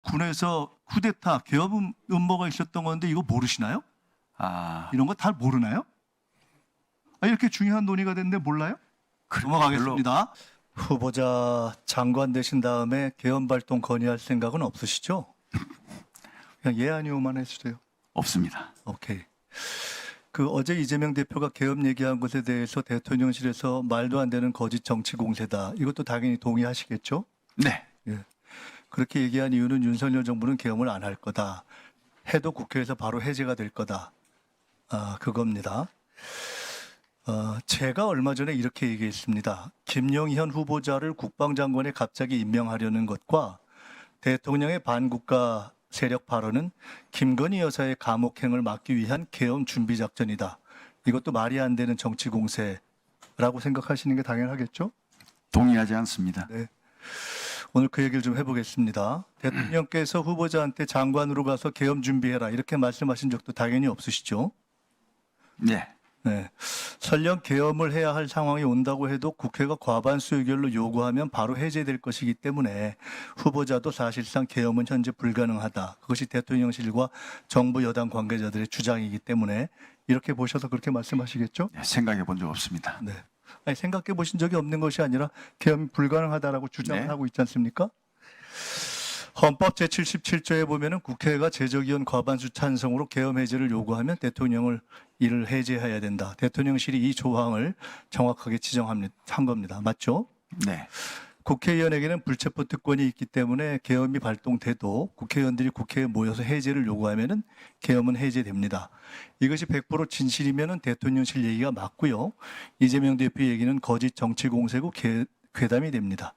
군에서 쿠데타 개업 음모가 있었던 건데 이거 모르시나요? 이런 거 다 모르나요? 이렇게 중요한 논의가 됐는데 몰라요? 넘어가겠습니다. 후보자 장관 되신 다음에 개헌 발동 건의할 생각은 없으시죠? 그냥 예 아니오만 해주세요. 없습니다. 오케이. 어제 이재명 대표가 개헌 얘기한 것에 대해서 대통령실에서 말도 안 되는 거짓 정치 공세다. 이것도 당연히 동의하시겠죠? 네. 예. 그렇게 얘기한 이유는 윤석열 정부는 개헌을 안 할 거다. 해도 국회에서 바로 해제가 될 거다. 그겁니다. 제가 얼마 전에 이렇게 얘기했습니다. 김용현 후보자를 국방장관에 갑자기 임명하려는 것과 대통령의 반국가 세력 발언은 김건희 여사의 감옥행을 막기 위한 계엄 준비 작전이다. 이것도 말이 안 되는 정치 공세라고 생각하시는 게 당연하겠죠? 동의하지 않습니다. 네. 오늘 그 얘기를 좀 해보겠습니다. 대통령께서 후보자한테 장관으로 가서 계엄 준비해라 이렇게 말씀하신 적도 당연히 없으시죠? 네. 네. 설령 계엄을 해야 할 상황이 온다고 해도 국회가 과반수 의결로 요구하면 바로 해제될 것이기 때문에 후보자도 사실상 계엄은 현재 불가능하다. 그것이 대통령실과 정부 여당 관계자들의 주장이기 때문에 이렇게 보셔서 그렇게 말씀하시겠죠? 네, 생각해 본 적 없습니다. 네. 생각해 보신 적이 없는 것이 아니라 계엄이 불가능하다라고 주장을 네. 하고 있지 않습니까? 헌법 제77조에 보면은 국회가 제적의원 과반수 찬성으로 계엄 해제를 요구하면 대통령을 이를 해제해야 된다. 대통령실이 이 조항을 정확하게 지정한 겁니다. 맞죠? 네. 국회의원에게는 불체포 특권이 있기 때문에 계엄이 발동돼도 국회의원들이 국회에 모여서 해제를 요구하면은 계엄은 해제됩니다. 이것이 100% 진실이면은 대통령실 얘기가 맞고요. 이재명 대표 얘기는 거짓 정치 공세고 괴담이 됩니다.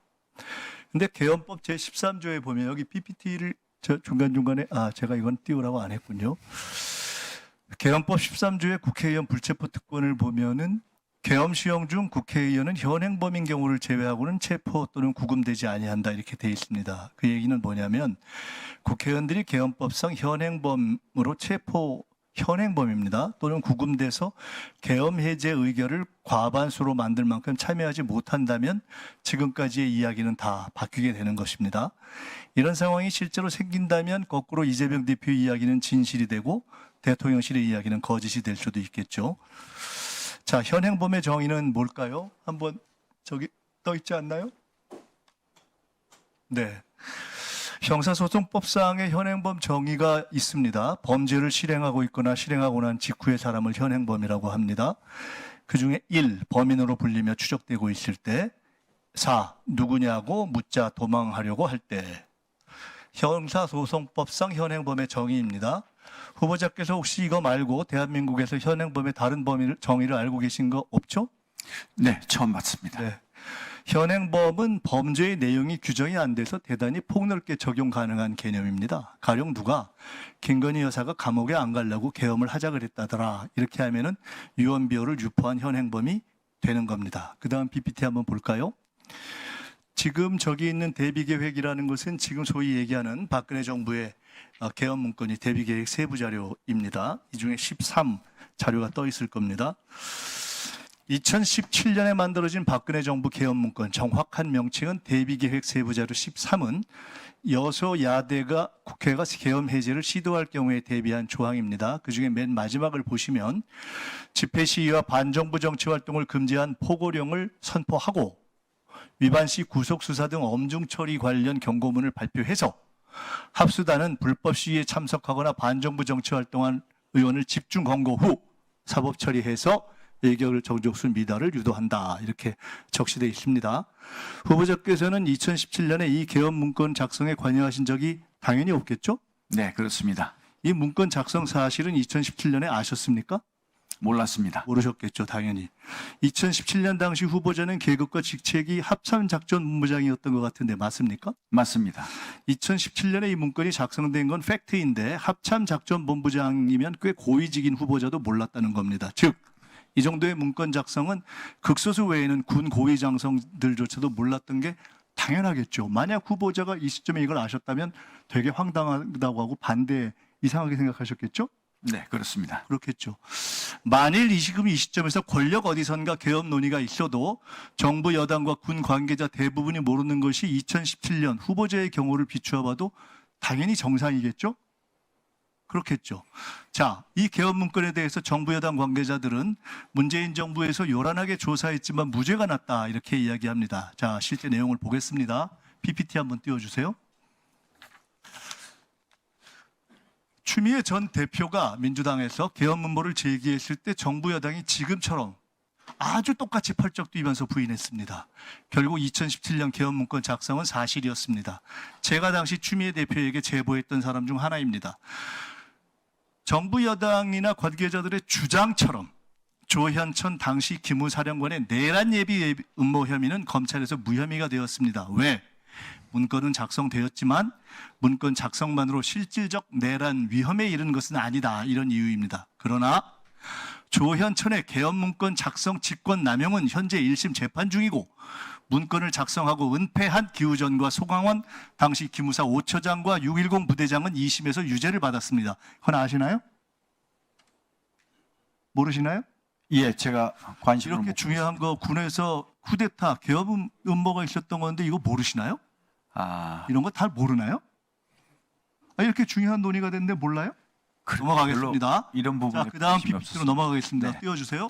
근데 계엄법 제13조에 보면 여기 PPT를 중간중간에 제가 이건 띄우라고 안 했군요. 계엄법 13조의 국회의원 불체포 특권을 보면은 계엄 시행 중 국회의원은 현행범인 경우를 제외하고는 체포 또는 구금되지 아니한다 이렇게 돼 있습니다. 그 얘기는 뭐냐면 국회의원들이 계엄법상 현행범입니다. 또는 구금돼서 계엄 해제 의결을 과반수로 만들 만큼 참여하지 못한다면 지금까지의 이야기는 다 바뀌게 되는 것입니다. 이런 상황이 실제로 생긴다면 거꾸로 이재명 대표의 이야기는 진실이 되고 대통령실의 이야기는 거짓이 될 수도 있겠죠. 자, 현행범의 정의는 뭘까요? 한번 저기 떠 있지 않나요? 네. 형사소송법상의 현행범 정의가 있습니다. 범죄를 실행하고 있거나 실행하고 난 직후의 사람을 현행범이라고 합니다. 그중에 1. 범인으로 불리며 추적되고 있을 때 4. 누구냐고 묻자 도망하려고 할 때. 형사소송법상 현행범의 정의입니다. 후보자께서 혹시 이거 말고 대한민국에서 현행범의 다른 정의를 알고 계신 거 없죠? 네, 처음 봤습니다. 네. 현행범은 범죄의 내용이 규정이 안 돼서 대단히 폭넓게 적용 가능한 개념입니다. 가령 누가 김건희 여사가 감옥에 안 가려고 계엄을 하자 그랬다더라. 이렇게 하면은 유언비어를 유포한 현행범이 되는 겁니다. 그 다음 PPT 한번 볼까요? 지금 저기 있는 대비계획이라는 것은 지금 소위 얘기하는 박근혜 정부의 계엄 문건이 대비계획 세부 자료입니다. 이 중에 13 자료가 떠 있을 겁니다. 2017년에 만들어진 박근혜 정부 계엄 문건 정확한 명칭은 대비계획 세부자료 13은 여소야대가 국회가 계엄 해제를 시도할 경우에 대비한 조항입니다. 그중에 맨 마지막을 보시면 집회 시위와 반정부 정치 활동을 금지한 포고령을 선포하고 위반 시 구속 수사 등 엄중 처리 관련 경고문을 발표해서 합수단은 불법 시위에 참석하거나 반정부 정치 활동한 의원을 집중 검거 후 사법 처리해서 의결 정족수 미달을 유도한다. 이렇게 적시되어 있습니다. 후보자께서는 2017년에 이 계엄 문건 작성에 관여하신 적이 당연히 없겠죠? 네, 그렇습니다. 이 문건 작성 사실은 2017년에 아셨습니까? 몰랐습니다. 모르셨겠죠, 당연히. 2017년 당시 후보자는 계급과 직책이 합참작전본부장이었던 것 같은데 맞습니까? 맞습니다. 2017년에 이 문건이 작성된 건 팩트인데 합참작전본부장이면 꽤 고위직인 후보자도 몰랐다는 겁니다. 즉, 이 정도의 문건 작성은 극소수 외에는 군 고위 장성들조차도 몰랐던 게 당연하겠죠. 만약 후보자가 이 시점에 이걸 아셨다면 되게 황당하다고 하고 반대 이상하게 생각하셨겠죠? 네, 그렇습니다. 그렇겠죠. 만일 이 시점에서 권력 어디선가 계엄 논의가 있어도 정부 여당과 군 관계자 대부분이 모르는 것이 2017년 후보자의 경우를 비추어 봐도 당연히 정상이겠죠? 그렇겠죠. 자, 이 개헌 문건에 대해서 정부 여당 관계자들은 문재인 정부에서 요란하게 조사했지만 무죄가 났다 이렇게 이야기합니다. 자, 실제 내용을 보겠습니다. PPT 한번 띄워주세요. 추미애 전 대표가 민주당에서 개헌 문건을 제기했을 때 정부 여당이 지금처럼 아주 똑같이 펄쩍 뛰면서 부인했습니다. 결국 2017년 개헌 문건 작성은 사실이었습니다. 제가 당시 추미애 대표에게 제보했던 사람 중 하나입니다. 정부 여당이나 관계자들의 주장처럼 조현천 당시 기무사령관의 내란 예비 음모 혐의는 검찰에서 무혐의가 되었습니다. 왜? 문건은 작성되었지만 문건 작성만으로 실질적 내란 위험에 이른 것은 아니다. 이런 이유입니다. 그러나 조현천의 개헌 문건 작성 직권 남용은 현재 1심 재판 중이고 문건을 작성하고 은폐한 기우전과 소강원 당시 기무사 5처장과 610 부대장은 2심에서 유죄를 받았습니다. 그건 아시나요? 모르시나요? 예, 제가 관심을 이렇게 못 중요한 거 군에서 쿠데타 개헌 음모가 있었던 건데 이거 모르시나요? 이런 거 다 모르나요? 이렇게 중요한 논의가 됐는데 몰라요? 넘어가겠습니다. 이런 부분에 자, 그 다음 관심이 PPT로 없었습니다. 넘어가겠습니다. 네. 띄워주세요.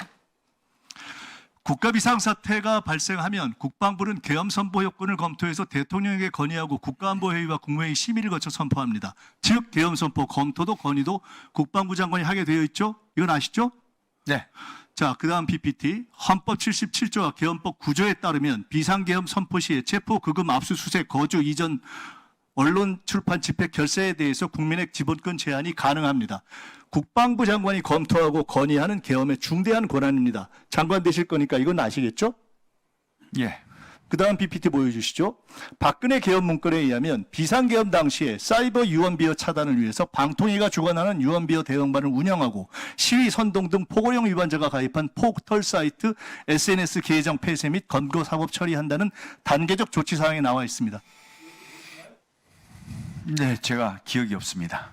국가 비상사태가 발생하면 국방부는 계엄 선포 요건을 검토해서 대통령에게 건의하고 국가안보회의와 국무회의 심의를 거쳐 선포합니다. 즉 계엄 선포 검토도 건의도 국방부 장관이 하게 되어 있죠. 이건 아시죠? 네. 자, 그 다음 PPT. 헌법 77조와 계엄법 9조에 따르면 비상계엄 선포 시에 체포, 급음, 압수수색, 거주, 이전, 언론, 출판, 집회, 결사에 대해서 국민의 기본권 제한이 가능합니다. 국방부 장관이 검토하고 건의하는 계엄의 중대한 권한입니다. 장관 되실 거니까 이건 아시겠죠? 예. 그 다음 PPT 보여주시죠. 박근혜 계엄 문건에 의하면 비상계엄 당시에 사이버 유언비어 차단을 위해서 방통위가 주관하는 유언비어 대응반을 운영하고 시위 선동 등 포고령 위반자가 가입한 포털 사이트 SNS 계정 폐쇄 및 검거 사법 처리한다는 단계적 조치 사항에 나와 있습니다. 네, 제가 기억이 없습니다.